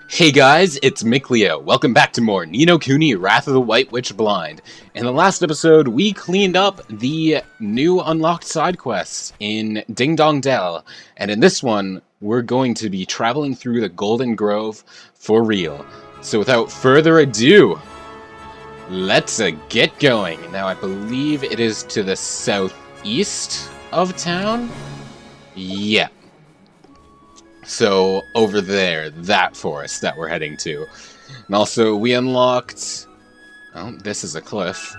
Hey guys, it's Mikleo. Welcome back to more No Kuni, Wrath of the White Witch Blind. In the last episode, we cleaned up the new unlocked side quests in Ding Dong Dell, and in this one, we're going to be traveling through the Golden Grove for real. So without further ado, let's get going. Now I believe it is to the southeast of town? Yeah. So, over there, that forest that we're heading to. And also, we unlocked... Oh, this is a cliff.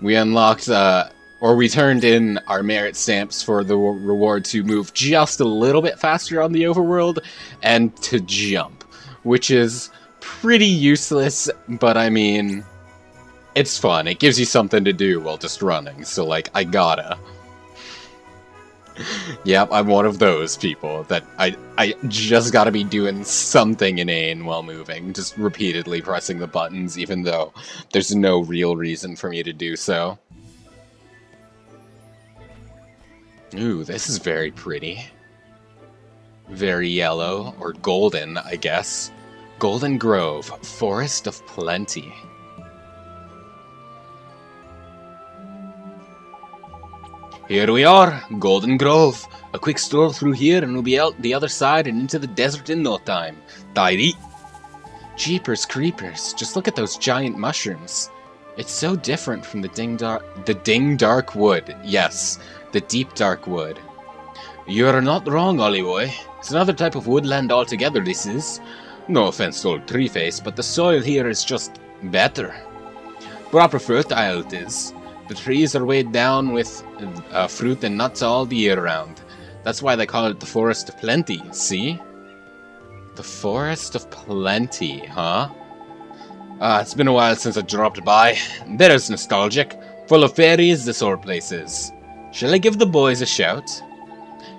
We unlocked, or we turned in our merit stamps for the reward to move just a little bit faster on the overworld, and to jump. Which is pretty useless, but I mean... it's fun. It gives you something to do while just running, so like, I gotta. Yep, I'm one of those people that I just gotta be doing something inane while moving, just repeatedly pressing the buttons, even though there's no real reason for me to do so. Ooh, this is very pretty. Very yellow, or golden, I guess. Golden Grove, Forest of Plenty. Here we are, Golden Grove. A quick stroll through here and we'll be out the other side and into the desert in no time. Tidy. Jeepers creepers, just look at those giant mushrooms. It's so different from the Ding Dark Wood. Yes, the deep dark wood. You're not wrong, Ollie boy. It's another type of woodland altogether, this is. No offense to old Treeface, but the soil here is just better. Proper fertile it is. The trees are weighed down with fruit and nuts all the year round. That's why they call it the Forest of Plenty, see? The Forest of Plenty, huh? It's been a while since I dropped by. There's nostalgic. Full of fairies, this old place is. Shall I give the boys a shout?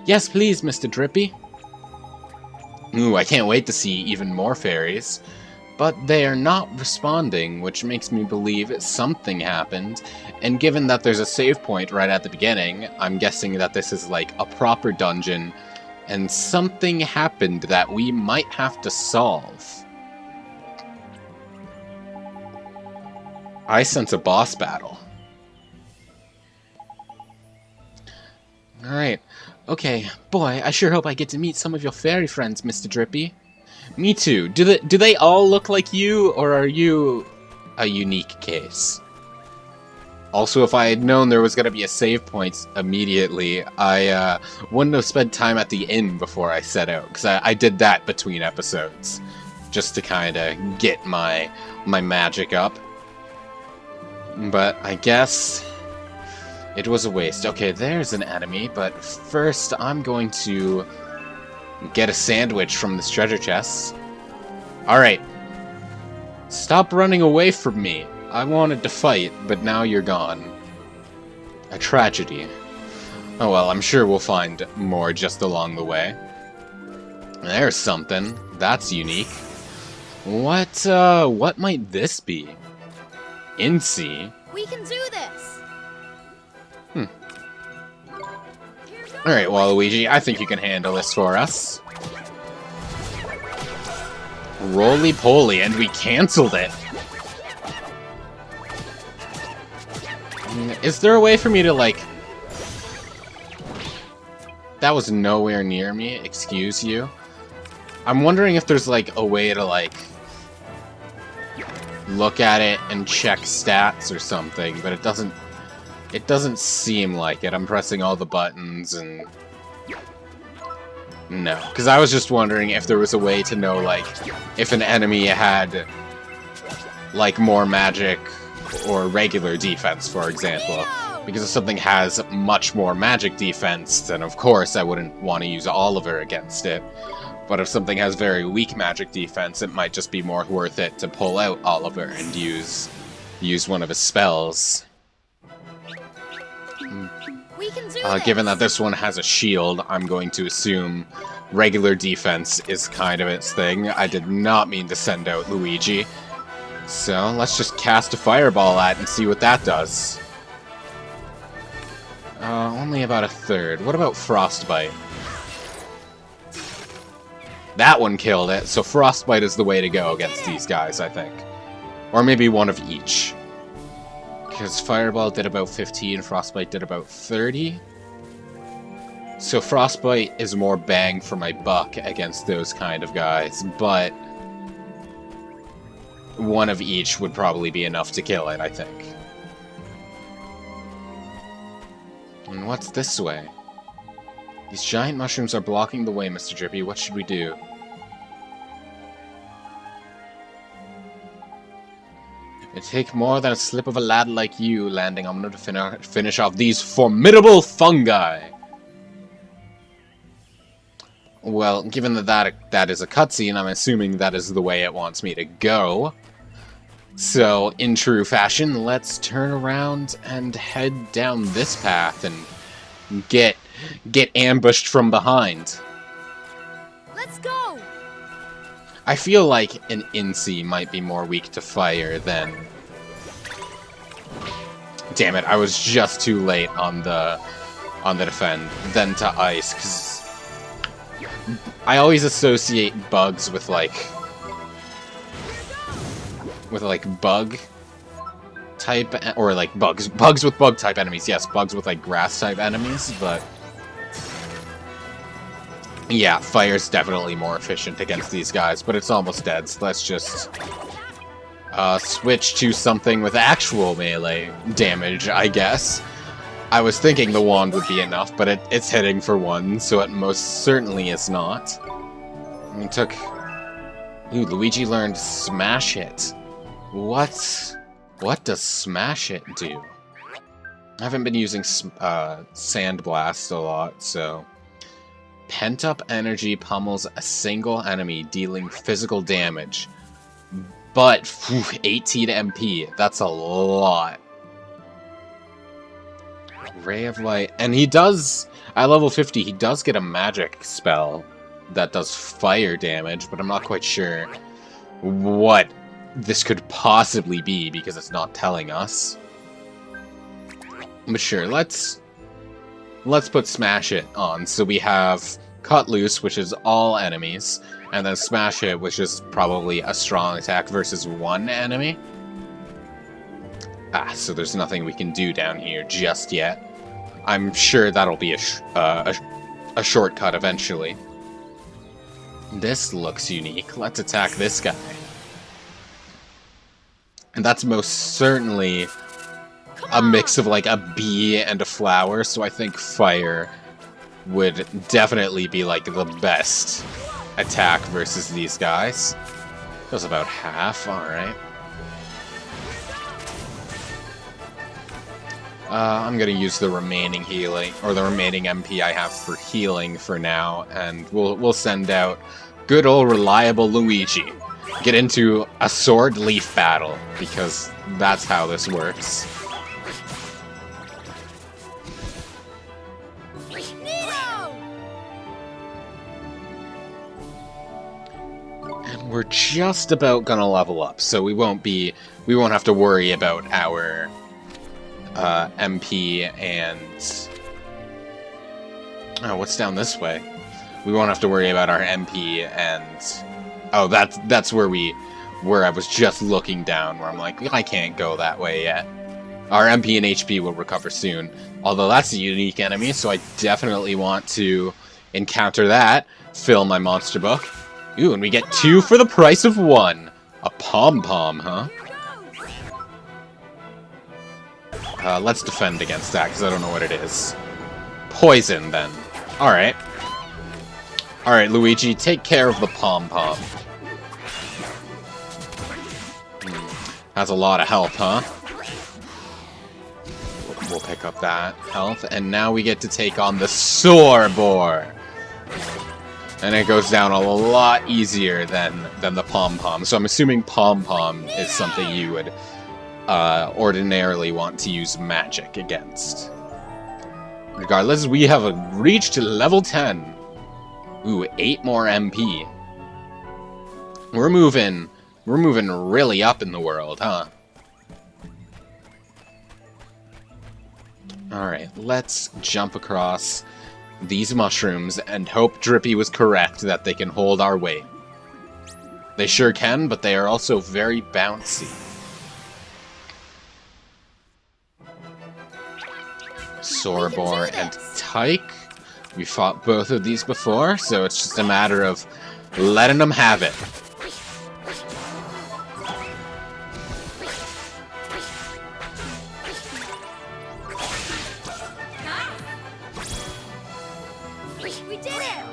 Yes, please, Mr. Drippy. Ooh, I can't wait to see even more fairies. But they are not responding, which makes me believe something happened. And given that there's a save point right at the beginning, I'm guessing that this is like a proper dungeon, and something happened that we might have to solve. I sense a boss battle. Alright. Okay, boy, I sure hope I get to meet some of your fairy friends, Mr. Drippy. Me too. Do they all look like you, or are you a unique case? Also, if I had known there was going to be a save point immediately, I wouldn't have spent time at the inn before I set out, because I did that between episodes, just to kind of get my magic up. But I guess it was a waste. Okay, there's an enemy, but first I'm going to get a sandwich from this treasure chest. Alright. Stop running away from me. I wanted to fight, but now you're gone. A tragedy. Oh well, I'm sure we'll find more just along the way. There's something. That's unique. What might this be? Incy? We can do this! Alright, Waluigi, I think you can handle this for us. Roly-poly, and we cancelled it! Is there a way for me to, like... That was nowhere near me, excuse you. I'm wondering if there's, like, a way to, like... look at it and check stats or something, but it doesn't... It doesn't seem like it. I'm pressing all the buttons and... No. Because I was just wondering if there was a way to know, like, if an enemy had, like, more magic or regular defense, for example. Because if something has much more magic defense, then of course I wouldn't want to use Oliver against it. But if something has very weak magic defense, it might just be more worth it to pull out Oliver and use one of his spells. We can do this. Given that this one has a shield, I'm going to assume regular defense is kind of its thing. I did not mean to send out Luigi. So, let's just cast a fireball at it and see what that does. Only about a third. What about Frostbite? That one killed it, so Frostbite is the way to go against these guys, I think. Or maybe one of each. Because Fireball did about 15, Frostbite did about 30. So Frostbite is more bang for my buck against those kind of guys, but one of each would probably be enough to kill it, I think. And what's this way? These giant mushrooms are blocking the way, Mr. Drippy. What should we do? It'd take more than a slip of a lad like you landing on them to finish off these formidable fungi. Well, given that is a cutscene, I'm assuming that is the way it wants me to go. So, in true fashion, let's turn around and head down this path and get ambushed from behind. Let's go. I feel like an Incy might be more weak to fire than... Damn it, I was just too late on the defend, then to ice, because I always associate bugs with like bug type, or like bugs with bug type enemies. Yes, bugs with like grass type enemies, but yeah, fire's definitely more efficient against these guys, but it's almost dead, so let's just switch to something with actual melee damage, I guess. I was thinking the wand would be enough, but it's hitting for one, so it most certainly is not. We took... Ooh, Luigi learned Smash Hit. What does Smash Hit do? I haven't been using Sand Blast a lot, so... Pent-up energy pummels a single enemy, dealing physical damage. But, 18 MP, that's a lot. Ray of Light. And he does, at level 50, he does get a magic spell that does fire damage, but I'm not quite sure what this could possibly be, because it's not telling us. But sure, let's put Smash It on. So we have Cut Loose, which is all enemies, and then Smash It, which is probably a strong attack versus one enemy. Ah, so there's nothing we can do down here just yet. I'm sure that'll be a shortcut eventually. This looks unique. Let's attack this guy. And that's most certainly a mix of like a bee and a flower, so I think fire would definitely be like the best attack versus these guys. Does about half, alright. I'm gonna use the remaining healing, or the remaining MP I have for healing for now, and we'll send out good old reliable Luigi. Get into a sword leaf battle, because that's how this works. And we're just about gonna level up, so we won't have to worry about our MP and... Oh, what's down this way? We won't have to worry about our MP and... Oh, that's where I was just looking down, where I'm like, I can't go that way yet. Our MP and HP will recover soon. Although that's a unique enemy, so I definitely want to encounter that. Fill my monster book. Ooh, and we get 2 for the price of 1. A pom-pom, huh? Let's defend against that, because I don't know what it is. Poison, then. Alright. Alright, Luigi, take care of the pom-pom. That's a lot of health, huh? We'll pick up that health, and now we get to take on the Sorbor. And it goes down a lot easier than the pom-pom. So I'm assuming pom-pom is something you would ordinarily want to use magic against. Regardless, we have reached level 10. Ooh, 8 more MP. We're moving really up in the world, huh? Alright, let's jump across these mushrooms and hope Drippy was correct that they can hold our weight. They sure can, but they are also very bouncy. Sorbor and Tyke. We fought both of these before, so it's just a matter of letting them have it. We did it!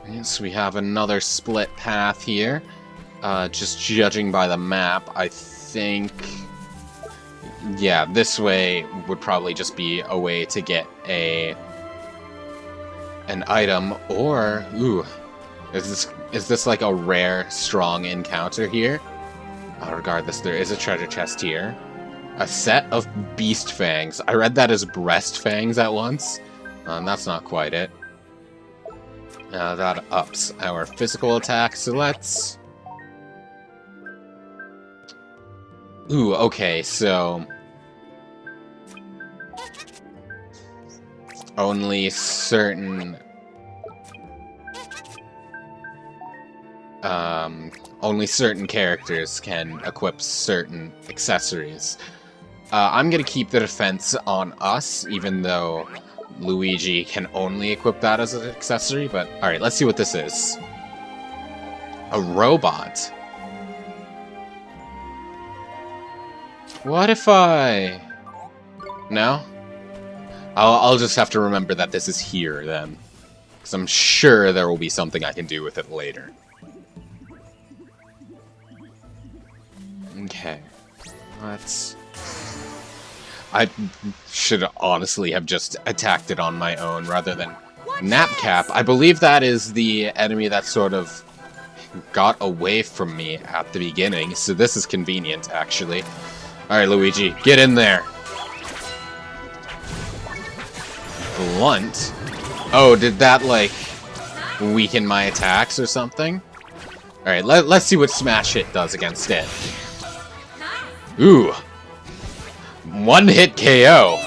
Yes, we have another split path here. Just judging by the map, I think... yeah, this way would probably just be a way to get an item, or... ooh, is this like a rare, strong encounter here? Regardless, there is a treasure chest here. A set of beast fangs. I read that as breast fangs at once. That's not quite it. That ups our physical attack, so let's... ooh, okay, so... only certain... only certain characters can equip certain accessories. I'm gonna keep the defense on us, even though Luigi can only equip that as an accessory, but alright, let's see what this is. A robot. What if I... no? I'll just have to remember that this is here, then. Because I'm sure there will be something I can do with it later. Okay. Let's... I should honestly have just attacked it on my own rather than Napcap. I believe that is the enemy that sort of got away from me at the beginning, so this is convenient, actually. Alright, Luigi, get in there. Blunt? Oh, did that, like, weaken my attacks or something? Alright, let's see what Smash Hit does against it. Ooh. One-hit KO.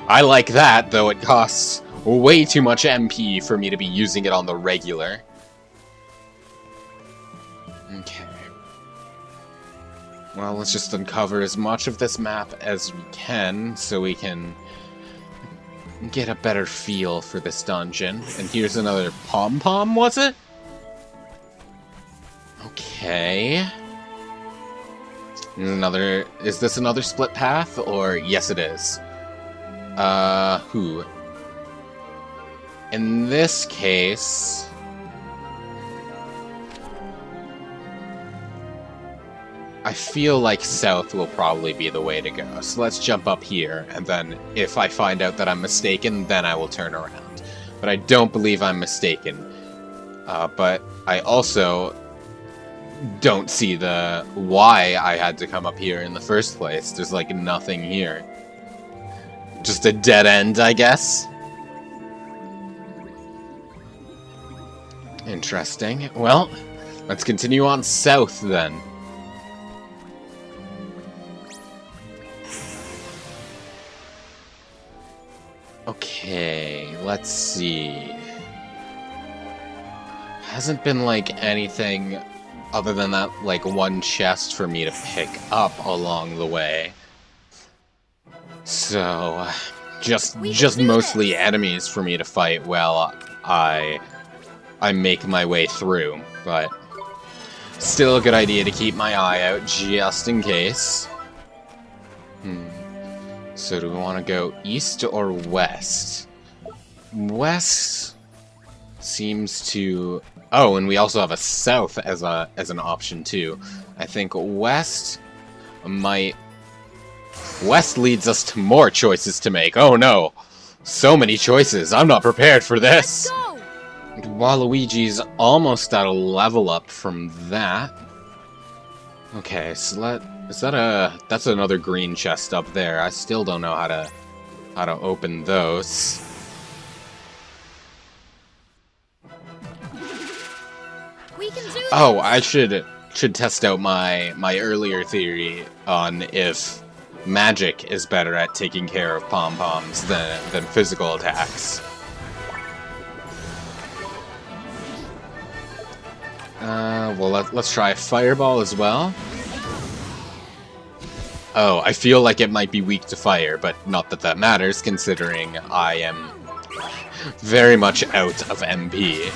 I like that, though it costs way too much MP for me to be using it on the regular. Okay. Well, let's just uncover as much of this map as we can, so we can get a better feel for this dungeon. And here's another pom-pom, was it? Okay. Another... is this another split path? Or... yes, it is. Who? In this case... I feel like south will probably be the way to go. So let's jump up here, and then if I find out that I'm mistaken, then I will turn around. But I don't believe I'm mistaken. But I also don't see the why I had to come up here in the first place. There's like nothing here. Just a dead end, I guess. Interesting. Well, let's continue on south then. Okay, let's see. Hasn't been like anything other than that, like, one chest for me to pick up along the way. So, just mostly enemies for me to fight while I make my way through. But still a good idea to keep my eye out just in case. So do we want to go east or west? West seems to... oh, and we also have a south as an option too. I think west might... west leads us to more choices to make. Oh no! So many choices. I'm not prepared for this! Waluigi's almost at a level up from that. Okay, so that's another green chest up there. I still don't know how to open those. We can do this. Oh, I should should test out my earlier theory on if magic is better at taking care of pom-poms than physical attacks. Well, let's try Fireball as well. Oh, I feel like it might be weak to fire, but not that that matters, considering I am very much out of MP.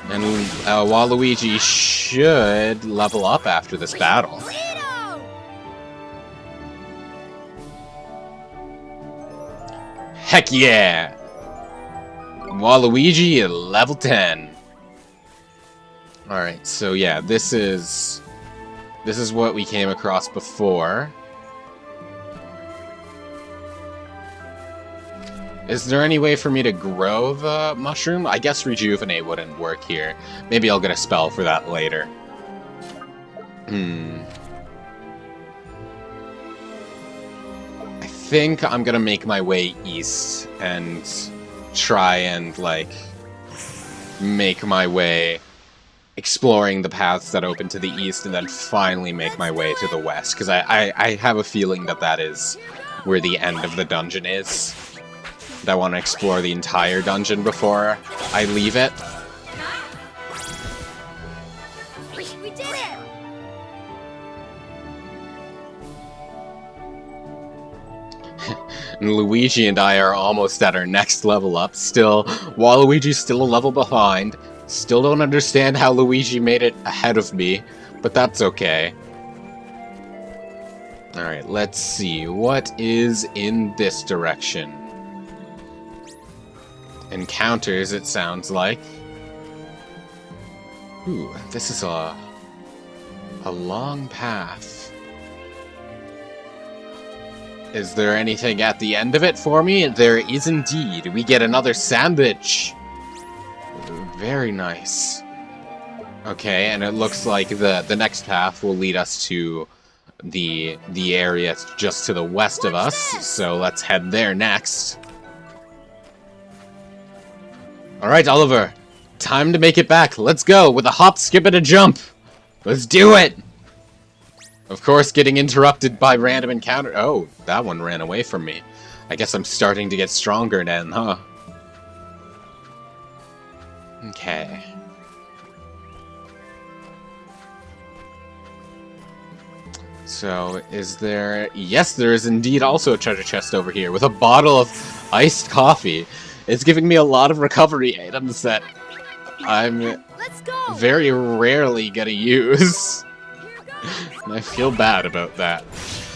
And Waluigi should level up after this battle. Heck yeah! Waluigi level 10. Alright, so yeah, this is what we came across before. Is there any way for me to grow the mushroom? I guess Rejuvenate wouldn't work here. Maybe I'll get a spell for that later. I think I'm gonna make my way east and try and, like, make my way exploring the paths that open to the east, and then finally make my way to the west, because I have a feeling that that is where the end of the dungeon is. I want to explore the entire dungeon before I leave it. We did it! And Luigi and I are almost at our next level up. Still, Waluigi's still a level behind. Still don't understand how Luigi made it ahead of me, but that's okay. Alright, let's see. What is in this direction? Encounters, it sounds like. Ooh, this is a long path. Is there anything at the end of it for me? There is indeed. We get another sandwich. Very nice. Okay, and it looks like the next path will lead us to the area just to the west of us, so let's head there next. Alright, Oliver. Time to make it back. Let's go with a hop, skip, and a jump. Let's do it! Of course, getting interrupted by random encounter. Oh, that one ran away from me. I guess I'm starting to get stronger then, huh? Okay. So, is there... Yes, there is indeed also a treasure chest over here with a bottle of iced coffee. It's giving me a lot of recovery items that I'm very rarely gonna use. And I feel bad about that.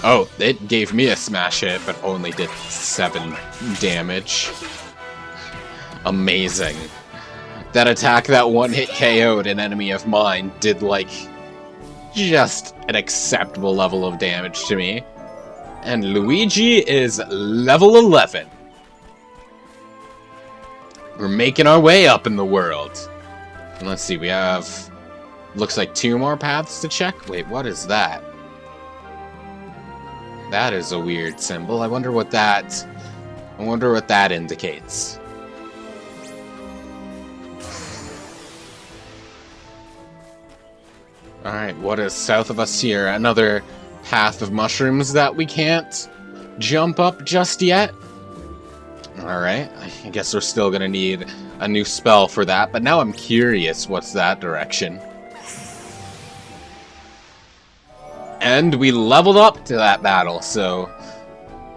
Oh, it gave me a smash hit, but only did 7 damage. Amazing. That attack that one-hit KO'd an enemy of mine did, like, just an acceptable level of damage to me. And Luigi is level 11. We're making our way up in the world. And let's see, we have... Looks like 2 more paths to check? Wait, what is that? That is a weird symbol. I wonder what that indicates. Alright, what is south of us here? Another path of mushrooms that we can't jump up just yet? Alright, I guess we're still gonna need a new spell for that, but now I'm curious what's that direction. And we leveled up to that battle, so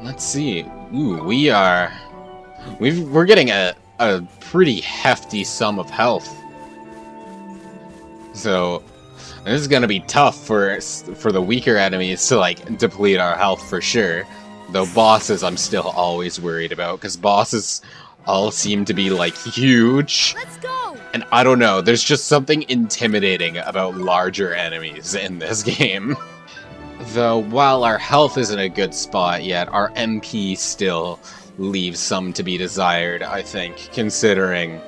let's see. Ooh, we're getting a pretty hefty sum of health. So this is gonna be tough for the weaker enemies to, like, deplete our health for sure. Though bosses I'm still always worried about, because bosses all seem to be, like, huge. Let's go! And I don't know, there's just something intimidating about larger enemies in this game. Though, while our health isn't a good spot yet, our MP still leaves some to be desired, I think, considering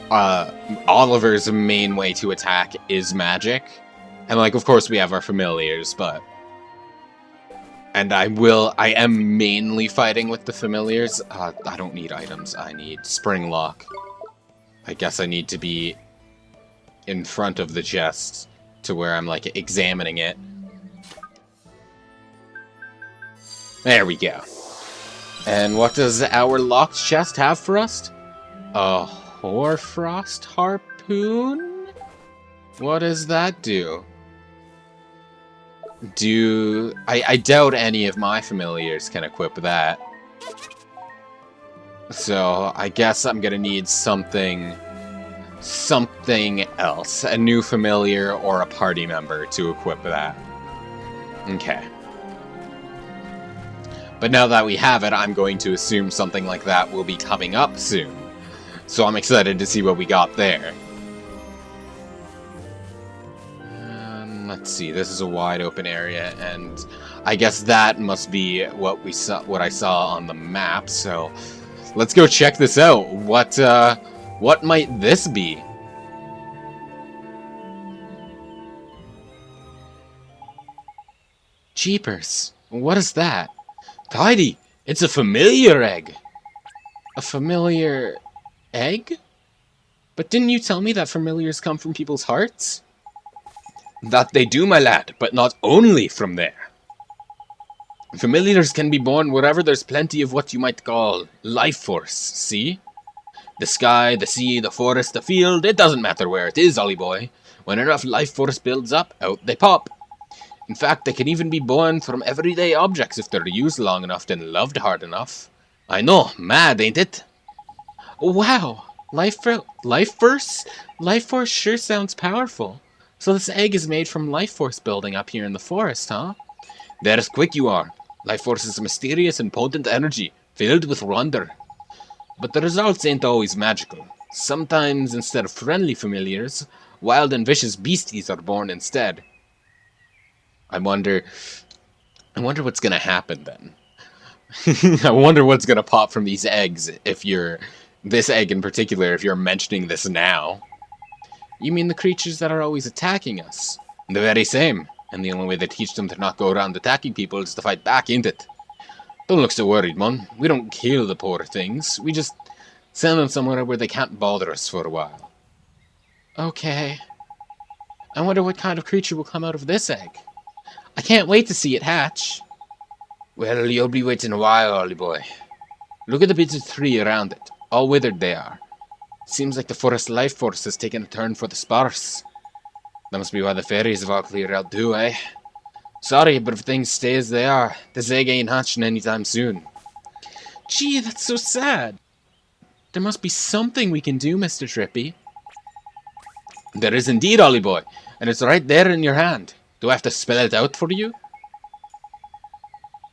Oliver's main way to attack is magic. And, like, of course we have our familiars, but... And I am mainly fighting with the familiars. I don't need items, I need Spring Lock. I guess I need to be in front of the chest to where I'm, like, examining it. There we go. And what does our locked chest have for us? A Hoarfrost harpoon? What does that do? I doubt any of my familiars can equip that. So I guess I'm gonna need something else. A new familiar or a party member to equip that. Okay. But now that we have it, I'm going to assume something like that will be coming up soon. So I'm excited to see what we got there. Let's see, this is a wide open area, and I guess that must be what I saw on the map, so let's go check this out. What might this be? Jeepers, what is that? Tidy, it's a familiar egg. A familiar egg? But didn't you tell me that familiars come from people's hearts? That they do, my lad, but not only from there. Familiars can be born wherever there's plenty of what you might call life force, see? The sky, the sea, the forest, the field, it doesn't matter where it is, Ollie boy. When enough life force builds up, out they pop. In fact, they can even be born from everyday objects if they're used long enough and loved hard enough. I know, mad, ain't it? Wow, life force? Life force sure sounds powerful. So this egg is made from life force building up here in the forest, huh? There's quick you are. Life force is a mysterious and potent energy, filled with wonder. But the results ain't always magical. Sometimes, instead of friendly familiars, wild and vicious beasties are born instead. I wonder what's gonna happen then. I wonder what's gonna pop from these eggs this egg in particular, if you're mentioning this now. You mean the creatures that are always attacking us? The very same. And the only way they teach them to not go around attacking people is to fight back, ain't it? Don't look so worried, Mon. We don't kill the poor things. We just send them somewhere where they can't bother us for a while. Okay. I wonder what kind of creature will come out of this egg. I can't wait to see it hatch. Well, you'll be waiting a while, Ollie boy. Look at the bits of tree around it. All withered they are. Seems like the forest life force has taken a turn for the sparse. That must be why the fairies have all cleared out too, eh? Sorry, but if things stay as they are, this egg ain't hatching anytime soon. Gee, that's so sad. There must be something we can do, Mr. Trippy. There is indeed, Ollie boy, and it's right there in your hand. Do I have to spell it out for you?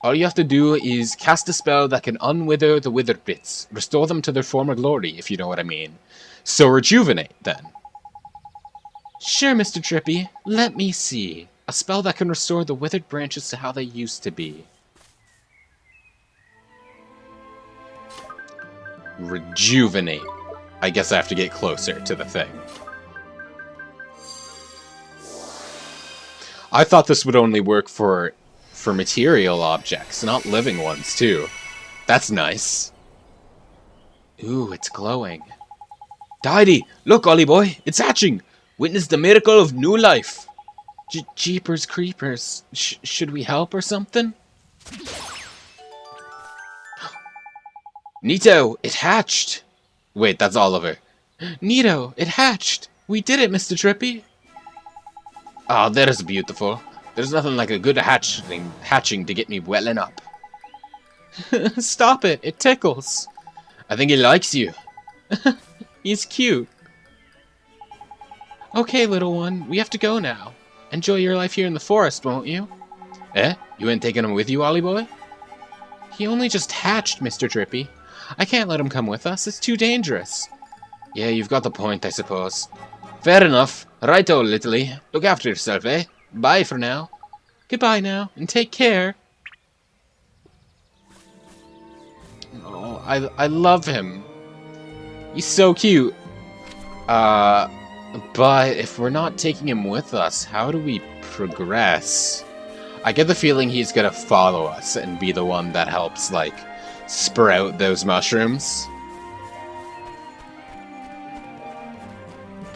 All you have to do is cast a spell that can unwither the withered bits. Restore them to their former glory, if you know what I mean. So rejuvenate, then. Sure, Mr. Trippy. Let me see. A spell that can restore the withered branches to how they used to be. Rejuvenate. I guess I have to get closer to the thing. I thought this would only work for material objects, not living ones, too. That's nice. Ooh, it's glowing. Tidy! Look, Ollie boy! It's hatching! Witness the miracle of new life! Jeepers creepers. Should we help or something? Neato! It hatched! Wait, that's Oliver. Neato! It hatched! We did it, Mr. Trippy! Oh, that is beautiful. There's nothing like a good hatching to get me welling up. Stop it, it tickles. I think he likes you. He's cute. Okay, little one, we have to go now. Enjoy your life here in the forest, won't you? Eh? You ain't taking him with you, Ollie boy? He only just hatched, Mr. Trippy. I can't let him come with us, it's too dangerous. Yeah, you've got the point, I suppose. Fair enough. Righto, Littly. Look after yourself, eh? Bye for now. Goodbye now, and take care. Oh, I love him. He's so cute. But if we're not taking him with us, how do we progress? I get the feeling he's gonna follow us and be the one that helps, like, sprout those mushrooms.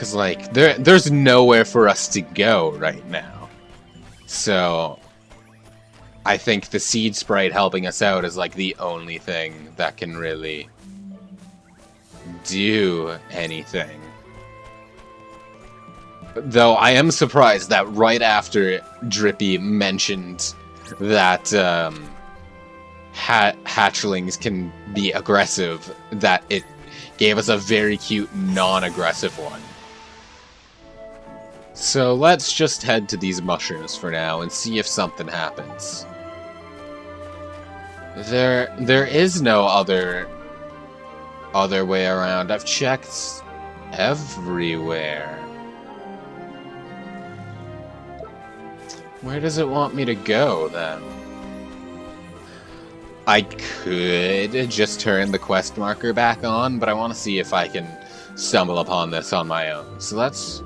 Because, like, there's nowhere for us to go right now. So, I think the seed sprite helping us out is, like, the only thing that can really do anything. Though I am surprised that right after Drippy mentioned that hatchlings can be aggressive, that it gave us a very cute non-aggressive one. So let's just head to these mushrooms for now and see if something happens. There is no other way around. I've checked everywhere. Where does it want me to go, then? I could just turn the quest marker back on, but I want to see if I can stumble upon this on my own. So let's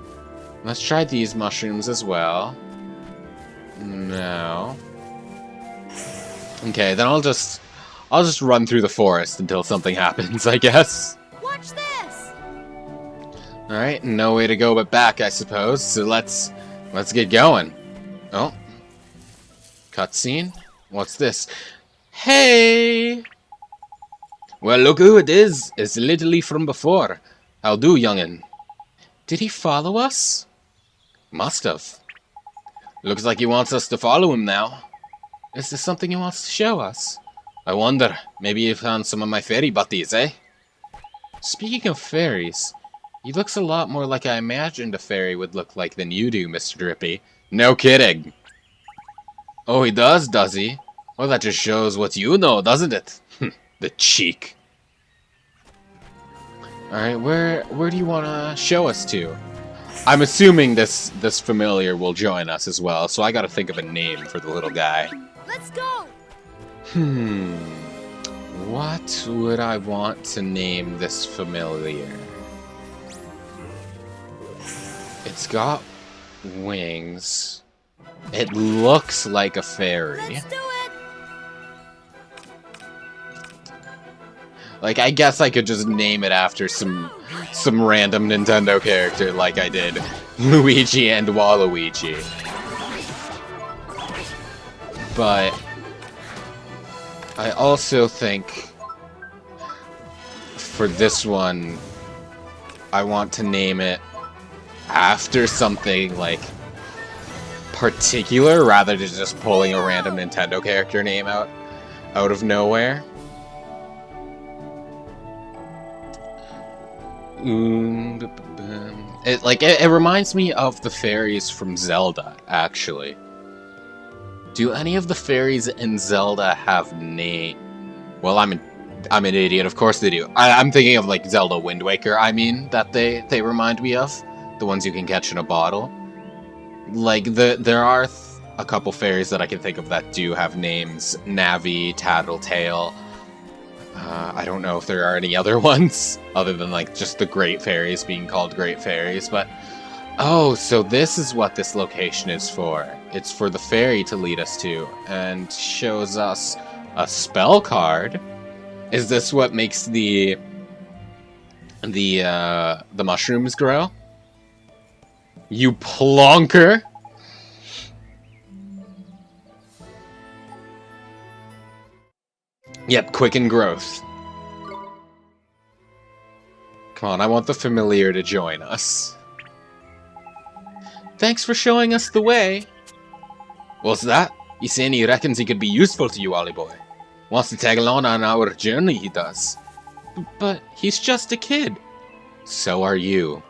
try these mushrooms as well. No. Okay, then I'll just run through the forest until something happens, I guess. Watch this. All right, no way to go but back, I suppose. So let's get going. Oh. Cutscene? What's this? Hey! Well, look who it is. It's literally from before. How do, youngin'? Did he follow us? Must have. Looks like he wants us to follow him now. Is there something he wants to show us? I wonder. Maybe he found some of my fairy buddies, eh? Speaking of fairies, he looks a lot more like I imagined a fairy would look like than you do, Mr. Drippy. No kidding. Oh, he does he? Well, that just shows what you know, doesn't it? The cheek. Alright, where do you want to show us to? I'm assuming this familiar will join us as well, so I gotta think of a name for the little guy. Let's go. What would I want to name this familiar? It's got wings. It looks like a fairy. Let's do it. Like, I guess I could just name it after some random Nintendo character like I did Luigi and Waluigi. But I also think for this one, I want to name it after something, like, particular, rather than just pulling a random Nintendo character name out of nowhere. It reminds me of the fairies from Zelda, actually. Do any of the fairies in Zelda have name? Well, I'm an idiot. Of course they do. I'm thinking of, like, Zelda Wind Waker. I mean, that they remind me of the ones you can catch in a bottle. Like, there are a couple fairies that I can think of that do have names. Navi, Tattletale. I don't know if there are any other ones, other than, like, just the Great Fairies being called Great Fairies, but... Oh, so this is what this location is for. It's for the fairy to lead us to, and shows us a spell card. Is this what makes the mushrooms grow? You plonker! Yep, quicken growth. Come on, I want the familiar to join us. Thanks for showing us the way. What's that? He's saying he reckons he could be useful to you, Ollie boy. Wants to tag along on our journey, he does. But he's just a kid. So are you.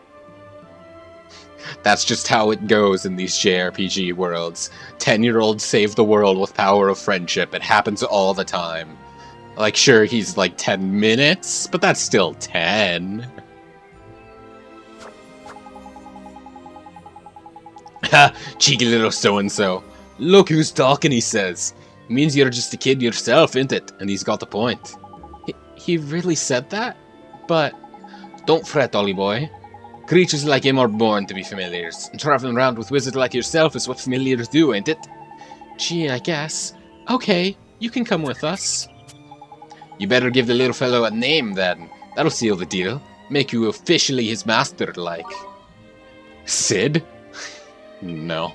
That's just how it goes in these JRPG worlds. 10-year-olds save the world with power of friendship. It happens all the time. Like, sure, he's like 10 minutes, but that's still 10. Ha! Cheeky little so-and-so. Look who's talking, he says. Means you're just a kid yourself, ain't it? And he's got the point. He really said that? But don't fret, Ollie boy. Creatures like him are born to be familiars, and traveling around with wizards like yourself is what familiars do, ain't it? Gee, I guess. Okay, you can come with us. You better give the little fellow a name, then. That'll seal the deal. Make you officially his master, like. Sid? No.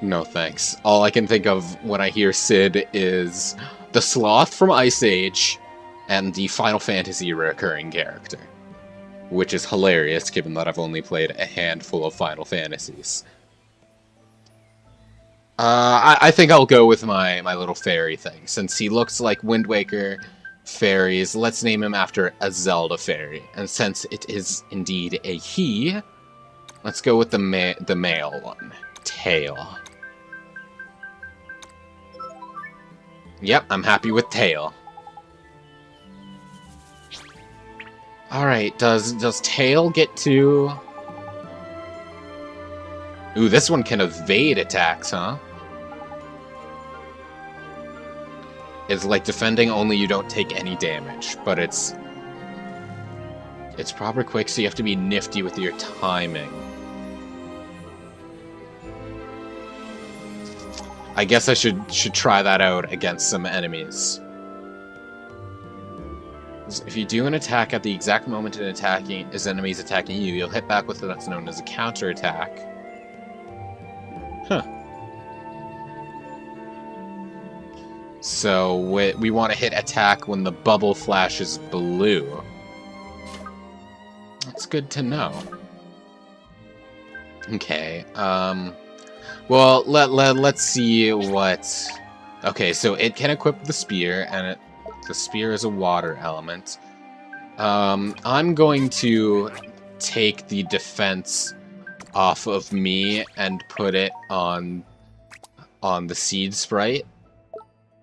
No thanks. All I can think of when I hear Sid is the Sloth from Ice Age and the Final Fantasy recurring character. Which is hilarious given that I've only played a handful of Final Fantasies. I think I'll go with my little fairy thing. Since he looks like Wind Waker fairies, let's name him after a Zelda fairy. And since it is indeed a he, let's go with the male one. Tail. Yep, I'm happy with Tail. Alright, does Tail get to... Ooh, this one can evade attacks, huh? It's like defending, only you don't take any damage, but it's proper quick, so you have to be nifty with your timing. I guess I should try that out against some enemies. If you do an attack at the exact moment an enemy's attacking you, you'll hit back with what's known as a counterattack. Huh. So we want to hit attack when the bubble flashes blue. That's good to know. Okay. Well, let's see what... Okay, so it can equip the spear, and the spear is a water element. I'm going to take the defense off of me and put it on the seed sprite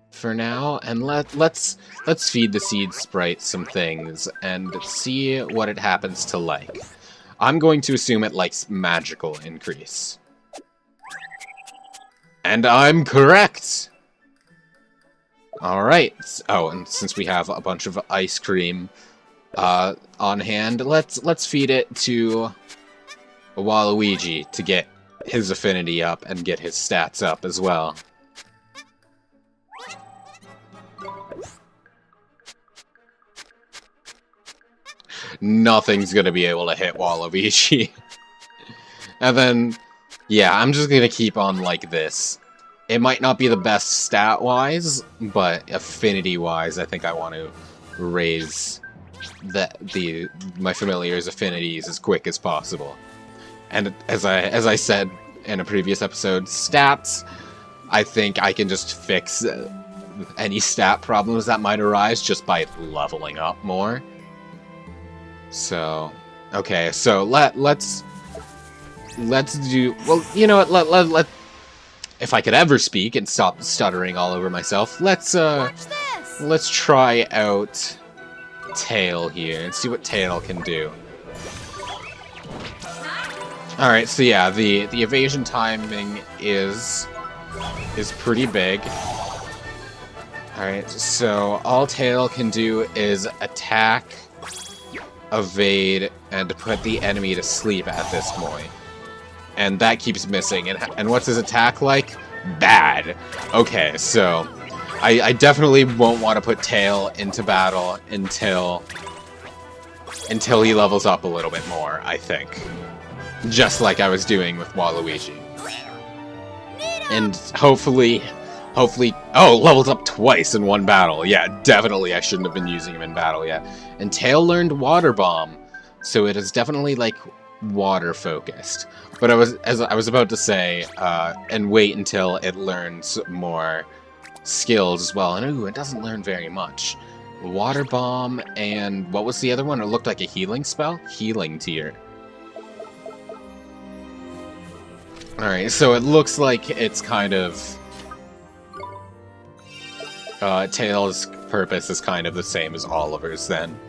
for now, and let's feed the seed sprite some things and see what it happens to like. I'm going to assume it likes magical increase. And I'm correct! Alright. Oh, and since we have a bunch of ice cream on hand, let's feed it to Waluigi to get his affinity up and get his stats up as well. Nothing's gonna be able to hit Waluigi. And then, yeah, I'm just gonna keep on like this. It might not be the best stat-wise, but affinity-wise, I think I want to raise my familiar's affinities as quick as possible. And as I said in a previous episode, stats, I think I can just fix any stat problems that might arise just by leveling up more. So, okay, so let's do, well, you know what, if I could ever speak and stop stuttering all over myself, let's try out Tail here and see what Tail can do. Alright, so yeah, the evasion timing is pretty big. Alright, so all Tail can do is attack, evade, and put the enemy to sleep at this point. And that keeps missing. And what's his attack like? Bad. Okay, so I definitely won't want to put Tail into battle until he levels up a little bit more, I think. Just like I was doing with Waluigi. And hopefully, oh, levels up twice in one battle. Yeah, definitely I shouldn't have been using him in battle yet. And Tail learned Water Bomb, so it is definitely like water focused. But I was about to say, and wait until it learns more skills as well. And ooh, it doesn't learn very much. Water Bomb, and what was the other one? It looked like a healing spell? Healing tier. Alright, so it looks like it's kind of... Tail's purpose is kind of the same as Oliver's then.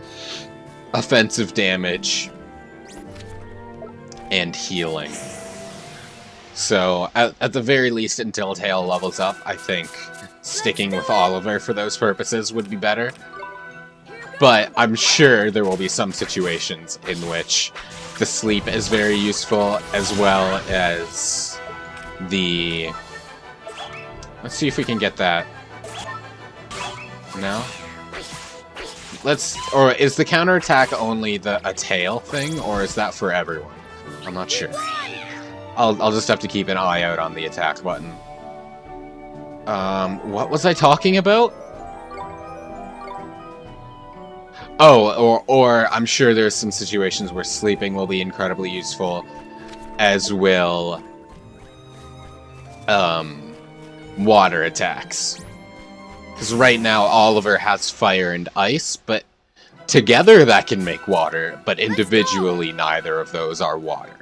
Offensive damage and healing. So, at the very least, until Tail levels up, I think sticking with Oliver for those purposes would be better. But I'm sure there will be some situations in which the sleep is very useful, as well as the... Let's see if we can get that. No? Or is the counterattack only a Tail thing, or is that for everyone? I'm not sure. I'll just have to keep an eye out on the attack button. What was I talking about? Oh, or I'm sure there's some situations where sleeping will be incredibly useful, as will, water attacks. Because right now Oliver has fire and ice, but together that can make water, but individually neither of those are water.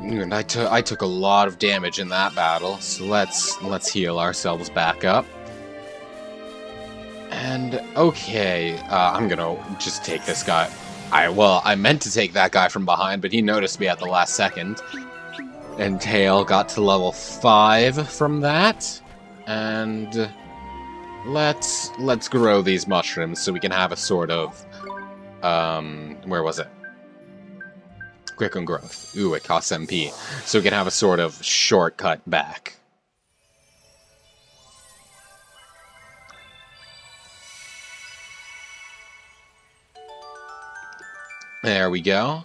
And I took a lot of damage in that battle, so let's heal ourselves back up. And okay, I'm gonna just take this guy. I meant to take that guy from behind, but he noticed me at the last second. And Tail got to level 5 from that. And let's grow these mushrooms so we can have a sort of where was it? Quick on growth. Ooh, it costs MP. So we can have a sort of shortcut back. There we go.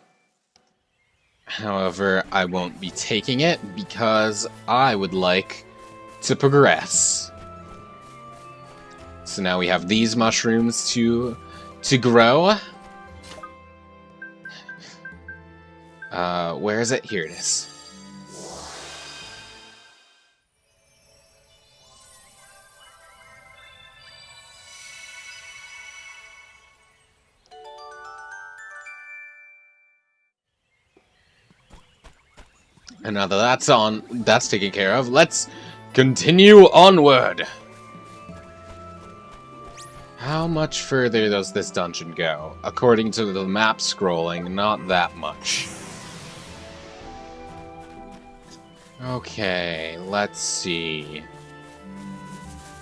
However, I won't be taking it because I would like to progress. So now we have these mushrooms to grow. Where is it? Here it is. And now that that's taken care of, let's continue onward. How much further does this dungeon go? According to the map scrolling, not that much. Okay, let's see.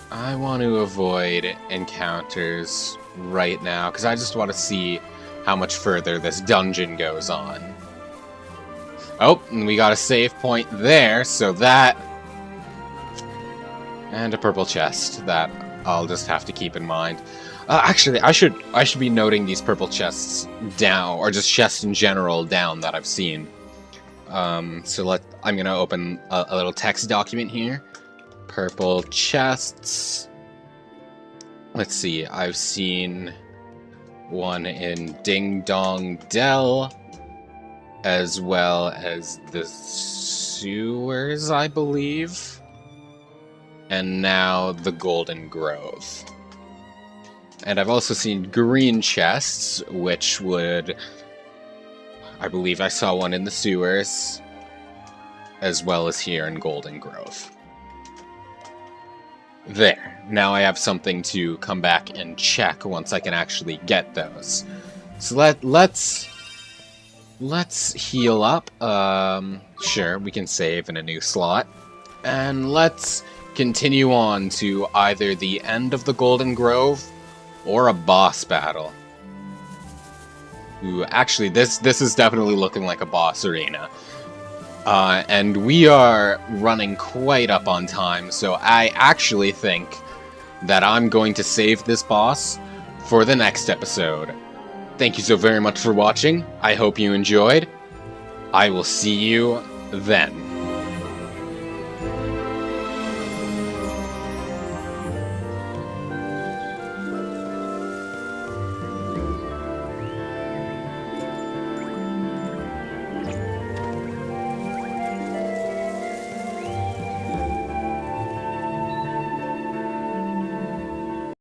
I want to avoid encounters right now, because I just want to see how much further this dungeon goes on. Oh, and we got a save point there, so that... And a purple chest that I'll just have to keep in mind. Actually, I should be noting these purple chests down, or just chests in general down that I've seen. So I'm gonna open a little text document here. Purple chests. Let's see, I've seen one in Ding Dong Dell, as well as the sewers, I believe. And now the Golden Grove. And I've also seen green chests, which would... I believe I saw one in the sewers, as well as here in Golden Grove. There. Now I have something to come back and check once I can actually get those. So let's heal up. Sure, we can save in a new slot. And let's continue on to either the end of the Golden Grove or a boss battle. Ooh, actually, this is definitely looking like a boss arena. And we are running quite up on time, so I actually think that I'm going to save this boss for the next episode. Thank you so very much for watching. I hope you enjoyed. I will see you then.